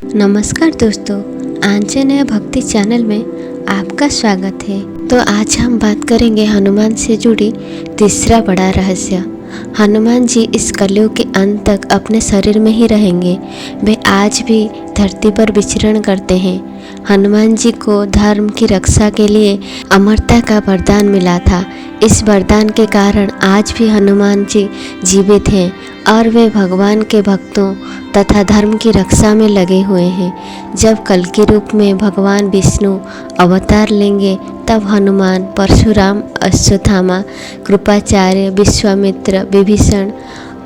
नमस्कार दोस्तों, आंजनेय भक्ति चैनल में आपका स्वागत है। तो आज हम बात करेंगे हनुमान से जुड़ी तीसरा बड़ा रहस्य। हनुमान जी इस कलयुग के अंत तक अपने शरीर में ही रहेंगे। वे आज भी धरती पर विचरण करते हैं। हनुमान जी को धर्म की रक्षा के लिए अमरता का वरदान मिला था। इस वरदान के कारण आज भी हनुमान जी जीवित हैं और वे भगवान के भक्तों तथा धर्म की रक्षा में लगे हुए हैं। जब कल के रूप में भगवान विष्णु अवतार लेंगे, तब हनुमान, परशुराम, अश्वत्थामा, कृपाचार्य, विश्वामित्र, विभीषण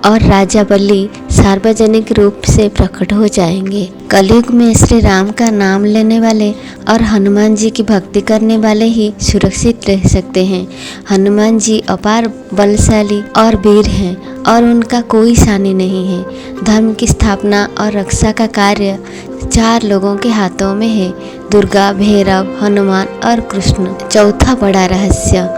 और राजा बलि सार्वजनिक रूप से प्रकट हो जाएंगे। कलयुग में श्री राम का नाम लेने वाले और हनुमान जी की भक्ति करने वाले ही सुरक्षित रह सकते हैं। हनुमान जी अपार बलशाली और वीर हैं और उनका कोई सानी नहीं है। धर्म की स्थापना और रक्षा का कार्य 4 लोगों के हाथों में है: दुर्गा, भैरव, हनुमान और कृष्ण। चौथा बड़ा रहस्य।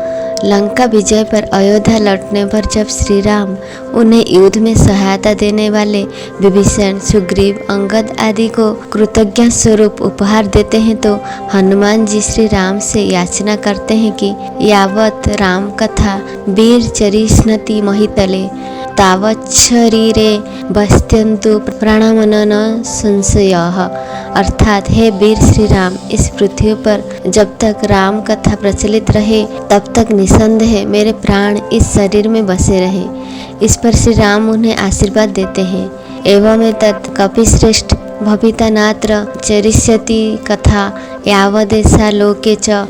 लंका विजय पर अयोध्या लौटने पर जब श्री राम उन्हें युद्ध में सहायता देने वाले विभीषण, सुग्रीव, अंगद आदि को कृतज्ञता स्वरूप उपहार देते हैं, तो हनुमान जी श्री राम से याचना करते हैं कि यावत राम कथा वीर चरिष्णति महितले तावत् शरीरे बस्त्यन्तु प्राणमनन संशयः। अर्थात हे वीर श्री राम, इस पृथ्वी पर जब तक राम कथा प्रचलित रहे तब तक निसंदेह मेरे प्राण इस शरीर में बसे रहे। इस पर श्री राम उन्हें आशीर्वाद देते हैं। एवं तत् कपिश्रेष्ठ भविता नात्र चरिष्यति कथा यावदेषा लोके च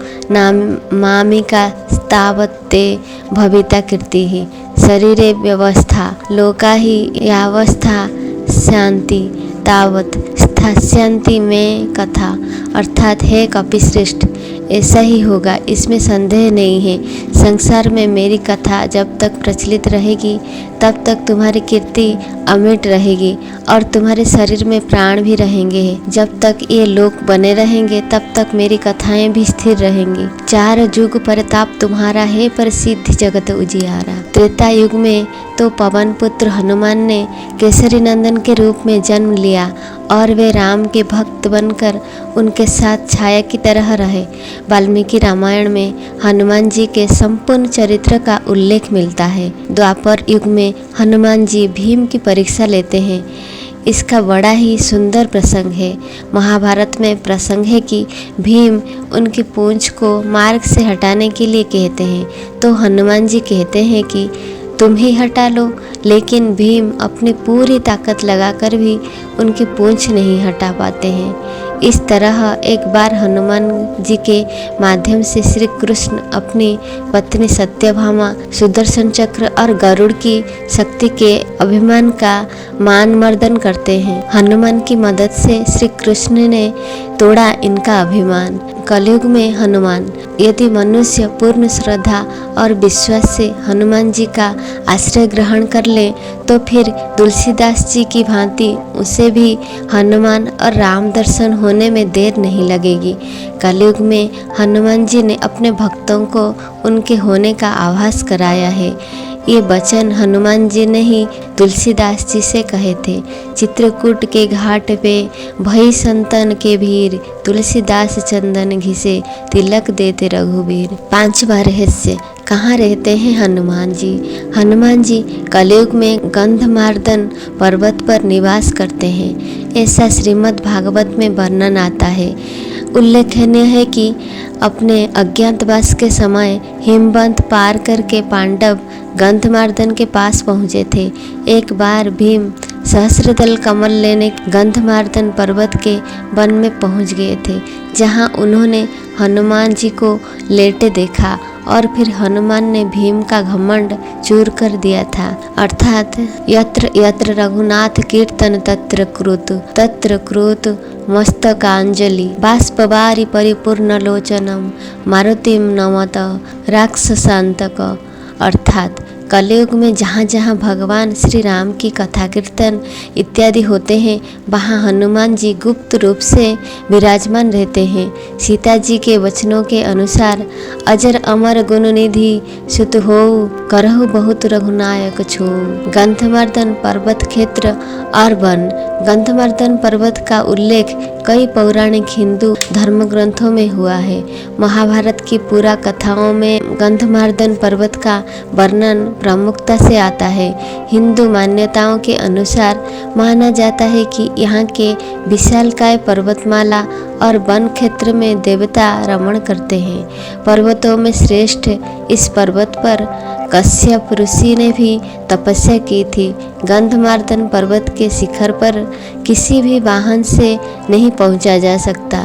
मामिका तावत्ते भविता कीर्तिः। शरीरे व्यवस्था लोका ही यावस्था शांति तावत स्थास्यन्ति में कथा। अर्थात हे कपिश्रेष्ठ, ऐसा ही होगा, इसमें संदेह नहीं है। संसार में मेरी कथा जब तक प्रचलित रहेगी तब तक तुम्हारी कीर्ति अमिट रहेगी और तुम्हारे शरीर में प्राण भी रहेंगे। जब तक ये लोक बने रहेंगे तब तक मेरी कथाएं भी स्थिर रहेंगी। 4 युग परताप तुम्हारा है, प्रसिद्ध जगत उजियारा। त्रेता युग में तो पवन पुत्र हनुमान ने केसरी नंदन के रूप में जन्म लिया और वे राम के भक्त बनकर उनके साथ छाया की तरह रहे। वाल्मीकि रामायण में हनुमान जी के संपूर्ण चरित्र का उल्लेख मिलता है। द्वापर युग में हनुमान जी भीम की परीक्षा लेते हैं। इसका बड़ा ही सुंदर प्रसंग है। महाभारत में प्रसंग है कि भीम उनकी पूंछ को मार्ग से हटाने के लिए कहते हैं, तो हनुमान जी कहते हैं कि तुम ही हटा लो, लेकिन भीम अपनी पूरी ताकत लगाकर भी उनकी पूंछ नहीं हटा पाते हैं। इस तरह एक बार हनुमान जी के माध्यम से श्री कृष्ण अपनी पत्नी सत्यभामा, सुदर्शन चक्र और गरुड़ की शक्ति के अभिमान का मान मर्दन करते हैं। हनुमान की मदद से श्री कृष्ण ने तोड़ा इनका अभिमान। कलयुग में हनुमान, यदि मनुष्य पूर्ण श्रद्धा और विश्वास से हनुमान जी का आश्रय ग्रहण कर ले, तो फिर तुलसीदास जी की भांति उसे भी हनुमान और राम दर्शन होने में देर नहीं लगेगी। कलयुग में हनुमान जी ने अपने भक्तों को उनके होने का आभास कराया है। ये वचन हनुमान जी ने ही तुलसीदास जी से कहे थे। चित्रकूट के घाट पे भई संतन के भीर, तुलसीदास चंदन घिसे तिलक देते रघुवीर। 5वां रहस्य। कहाँ रहते हैं हनुमान जी? हनुमान जी कलयुग में गंधमार्दन पर्वत पर निवास करते हैं, ऐसा श्रीमद् भागवत में वर्णन आता है। उल्लेखनीय है कि अपने अज्ञातवास के समय हिमवंत पार करके पांडव गंधमार्दन के पास पहुँचे थे। एक बार भीम सहस्रदल कमल लेने गंधमार्दन पर्वत के वन में पहुँच गए थे, जहाँ उन्होंने हनुमान जी को लेटे देखा और फिर हनुमान ने भीम का घमंड चूर कर दिया था। अर्थात यत्र यत्र रघुनाथ कीर्तन तत्र कृत मस्तकांजलि बाष्पवारि परिपूर्ण लोचनम मारुतिम नमत राक्षसांतक। अर्थात कलयुग में जहाँ जहाँ भगवान श्री राम की कथा कीर्तन इत्यादि होते हैं वहाँ हनुमान जी गुप्त रूप से विराजमान रहते हैं। सीता जी के वचनों के अनुसार अजर अमर गुण निधि सुत होऊ करहु बहुत रघुनायक छो। गंधमार्दन पर्वत क्षेत्र और वन। गंधमार्दन पर्वत का उल्लेख कई पौराणिक हिंदू धर्म ग्रंथों में हुआ है। महाभारत की पुरा कथाओं में गंधमार्दन पर्वत का वर्णन प्रमुखता से आता है। हिंदू मान्यताओं के अनुसार माना जाता है कि यहाँ के विशालकाय पर्वतमाला और वन क्षेत्र में देवता रमण करते हैं। पर्वतों में श्रेष्ठ इस पर्वत पर कश्यप ऋषि ने भी तपस्या की थी। गंधमार्दन पर्वत के शिखर पर किसी भी वाहन से नहीं पहुंचा जा सकता।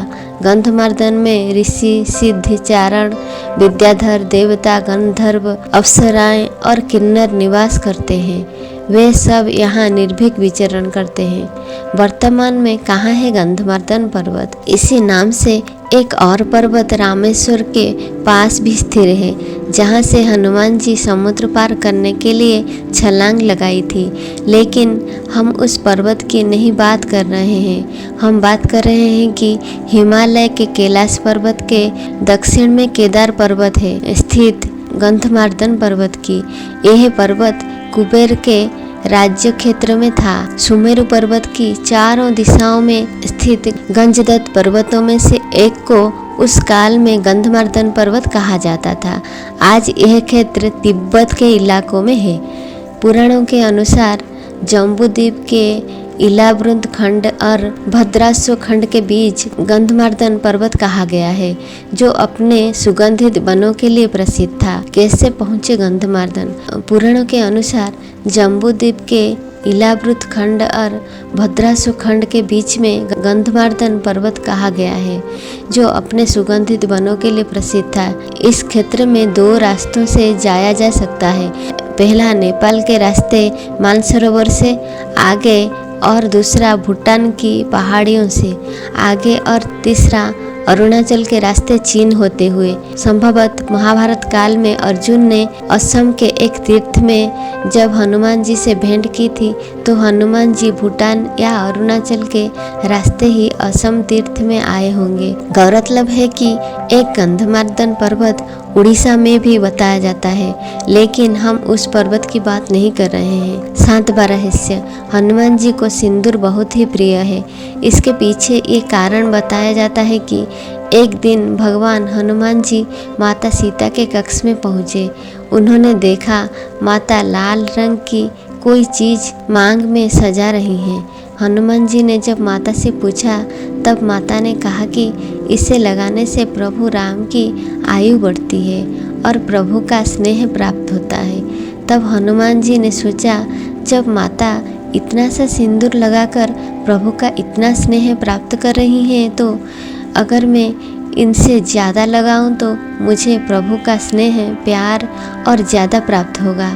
गंधमार्दन में ऋषि, सिद्ध, चारण, विद्याधर, देवता, गंधर्व, अप्सराएं और किन्नर निवास करते हैं। वे सब यहाँ निर्भीक विचरण करते हैं। वर्तमान में कहाँ है गंधमार्दन पर्वत? इसी नाम से एक और पर्वत रामेश्वर के पास भी स्थिर है, जहाँ से हनुमान जी समुद्र पार करने के लिए छलांग लगाई थी। लेकिन हम उस पर्वत की नहीं बात कर रहे हैं। हम बात कर रहे हैं कि हिमालय के कैलाश पर्वत के दक्षिण में केदार पर्वत है स्थित गंधमार्दन पर्वत की। यह पर्वत कुबेर के राज्य क्षेत्र में था। सुमेरु पर्वत की चारों दिशाओं में स्थित गंजदत्त पर्वतों में से एक को उस काल में गंधमार्दन पर्वत कहा जाता था। आज यह क्षेत्र तिब्बत के इलाकों में है। पुराणों के अनुसार जम्बूद्वीप के इलावृत खंड और भद्राश्व खंड के बीच गंधमार्दन पर्वत कहा गया है, जो अपने सुगंधित वनों के लिए प्रसिद्ध था। कैसे पहुँचे गंधमार्दन? पुराणों के अनुसार जम्बूद्वीप के इलावृत खंड और भद्राश्व खंड के बीच में गंधमार्दन पर्वत कहा गया है, जो अपने सुगंधित वनों के लिए प्रसिद्ध था। इस क्षेत्र में 2 रास्तों से जाया जा सकता है। पहला नेपाल के रास्ते मानसरोवर से आगे और दूसरा भूटान की पहाड़ियों से आगे और तीसरा अरुणाचल के रास्ते चीन होते हुए। संभवतः महाभारत काल में अर्जुन ने असम के एक तीर्थ में जब हनुमान जी से भेंट की थी, तो हनुमान जी भूटान या अरुणाचल के रास्ते ही असम तीर्थ में आए होंगे। गौरतलब है कि एक गंधमार्दन पर्वत उड़ीसा में भी बताया जाता है, लेकिन हम उस पर्वत की बात नहीं कर रहे हैं। 7वां रहस्य। हनुमान जी को सिंदूर बहुत ही प्रिय है। इसके पीछे ये कारण बताया जाता है कि एक दिन भगवान हनुमान जी माता सीता के कक्ष में पहुँचे। उन्होंने देखा माता लाल रंग की कोई चीज़ मांग में सजा रही हैं। हनुमान जी ने जब माता से पूछा, तब माता ने कहा कि इसे लगाने से प्रभु राम की आयु बढ़ती है और प्रभु का स्नेह प्राप्त होता है। तब हनुमान जी ने सोचा, जब माता इतना सा सिंदूर लगाकर प्रभु का इतना स्नेह प्राप्त कर रही हैं, तो अगर मैं इनसे ज़्यादा लगाऊं तो मुझे प्रभु का स्नेह, प्यार और ज़्यादा प्राप्त होगा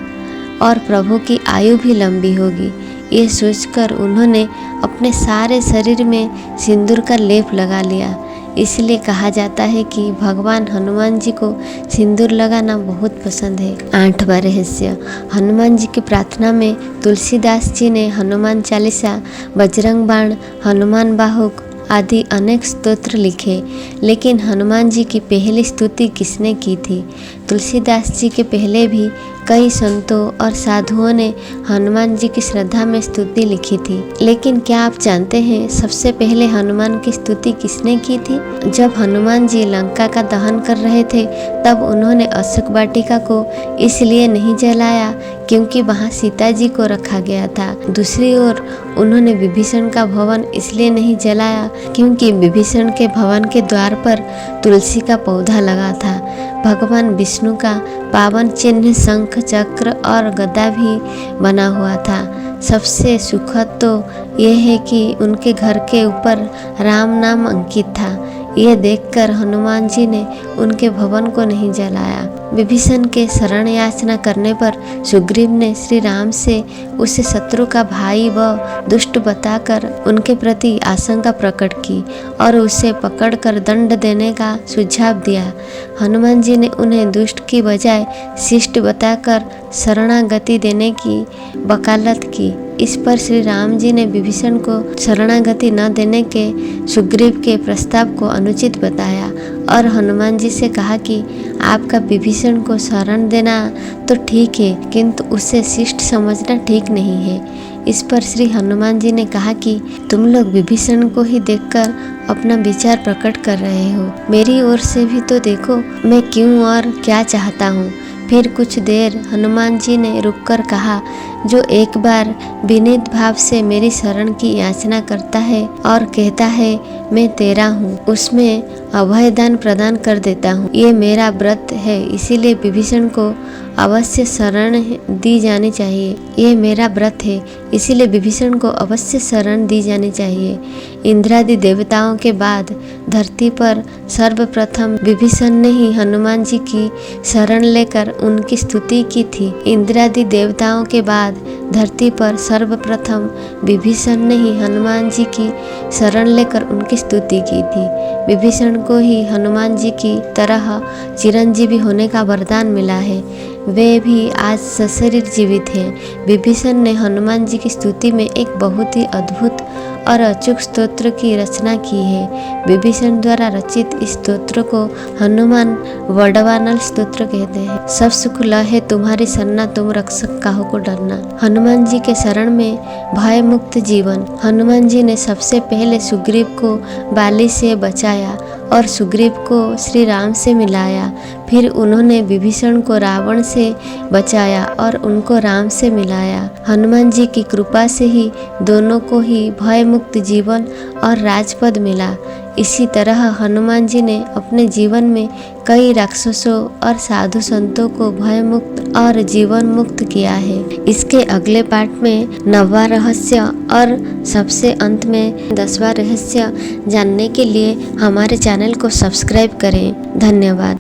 और प्रभु की आयु भी लंबी होगी। ये सोचकर उन्होंने अपने सारे शरीर में सिंदूर का लेप लगा लिया। इसलिए कहा जाता है कि भगवान हनुमान जी को सिंदूर लगाना बहुत पसंद है। 8वां रहस्य। हनुमान जी की प्रार्थना में तुलसीदास जी ने हनुमान चालीसा, बजरंग बाण, हनुमान बाहुक आदि अनेक स्तोत्र लिखे, लेकिन हनुमान जी की पहली स्तुति किसने की थी? तुलसीदास जी के पहले भी कई संतों और साधुओं ने हनुमान जी की श्रद्धा में स्तुति लिखी थी, लेकिन क्या आप जानते हैं सबसे पहले हनुमान की स्तुति किसने की थी? जब हनुमान जी लंका का दहन कर रहे थे, तब उन्होंने अशोक वाटिका को इसलिए नहीं जलाया क्योंकि वहां सीता जी को रखा गया था। दूसरी ओर उन्होंने विभीषण का भवन इसलिए नहीं जलाया क्योंकि विभीषण के भवन के द्वार पर तुलसी का पौधा लगा था। भगवान विष्णु का पावन चिन्ह शंख, चक्र और गदा भी बना हुआ था। सबसे सुखद तो यह है कि उनके घर के ऊपर राम नाम अंकित था। ये देखकर हनुमान जी ने उनके भवन को नहीं जलाया। विभीषण के शरण याचना करने पर सुग्रीव ने श्री राम से उसे शत्रु का भाई व दुष्ट बताकर उनके प्रति आशंका प्रकट की और उसे पकड़कर दंड देने का सुझाव दिया। हनुमान जी ने उन्हें दुष्ट की बजाय शिष्ट बताकर शरणागति देने की वकालत की। इस पर श्री राम जी ने विभीषण को शरणागति न देने के सुग्रीव के प्रस्ताव को अनुचित बताया और हनुमान जी से कहा कि आपका विभीषण को शरण देना तो ठीक है, किंतु उसे शिष्ट समझना ठीक नहीं है। इस पर श्री हनुमान जी ने कहा कि तुम लोग विभीषण को ही देखकर अपना विचार प्रकट कर रहे हो, मेरी ओर से भी तो देखो मैं क्यों और क्या चाहता हूँ। फिर कुछ देर हनुमान जी ने रुककर कहा, जो एक बार विनीत भाव से मेरी शरण की याचना करता है और कहता है मैं तेरा हूँ, उसमें अभय दान प्रदान कर देता हूँ। ये मेरा व्रत है, इसीलिए विभीषण को अवश्य शरण दी जानी चाहिए। ये मेरा व्रत है, इसीलिए विभीषण को अवश्य शरण दी जानी चाहिए। इंद्रादि देवताओं के बाद धरती पर सर्वप्रथम विभीषण ने ही हनुमान जी की शरण लेकर उनकी स्तुति की थी। इंद्रादि देवताओं के बाद धरती पर सर्वप्रथम विभीषण ने ही हनुमान जी की शरण लेकर उनकी स्तुति की थी। विभीषण को ही हनुमान जी की तरह चिरंजीवी होने का वरदान मिला है। वे भी आज सशरीर जीवित हैं। विभीषण ने हनुमान जी की स्तुति में एक बहुत ही अद्भुत और अचूक स्तोत्र की रचना की है। विभीषण द्वारा रचित इस स्तोत्र को हनुमान वडवानल स्तोत्र कहते हैं। सब सुख लहे तुम्हारी सरना, तुम रक्षक काहू को डरना। हनुमान जी के शरण में भय मुक्त जीवन। हनुमान जी ने सबसे पहले सुग्रीव को बाली से बचाया और सुग्रीव को श्री राम से मिलाया। फिर उन्होंने विभीषण को रावण से बचाया और उनको राम से मिलाया। हनुमान जी की कृपा से ही दोनों को ही भय मुक्त जीवन और राजपद मिला। इसी तरह हनुमान जी ने अपने जीवन में कई राक्षसों और साधु संतों को भय मुक्त और जीवन मुक्त किया है। इसके अगले पार्ट में 9वां रहस्य और सबसे अंत में 10वां रहस्य जानने के लिए हमारे चैनल को सब्सक्राइब करें। धन्यवाद।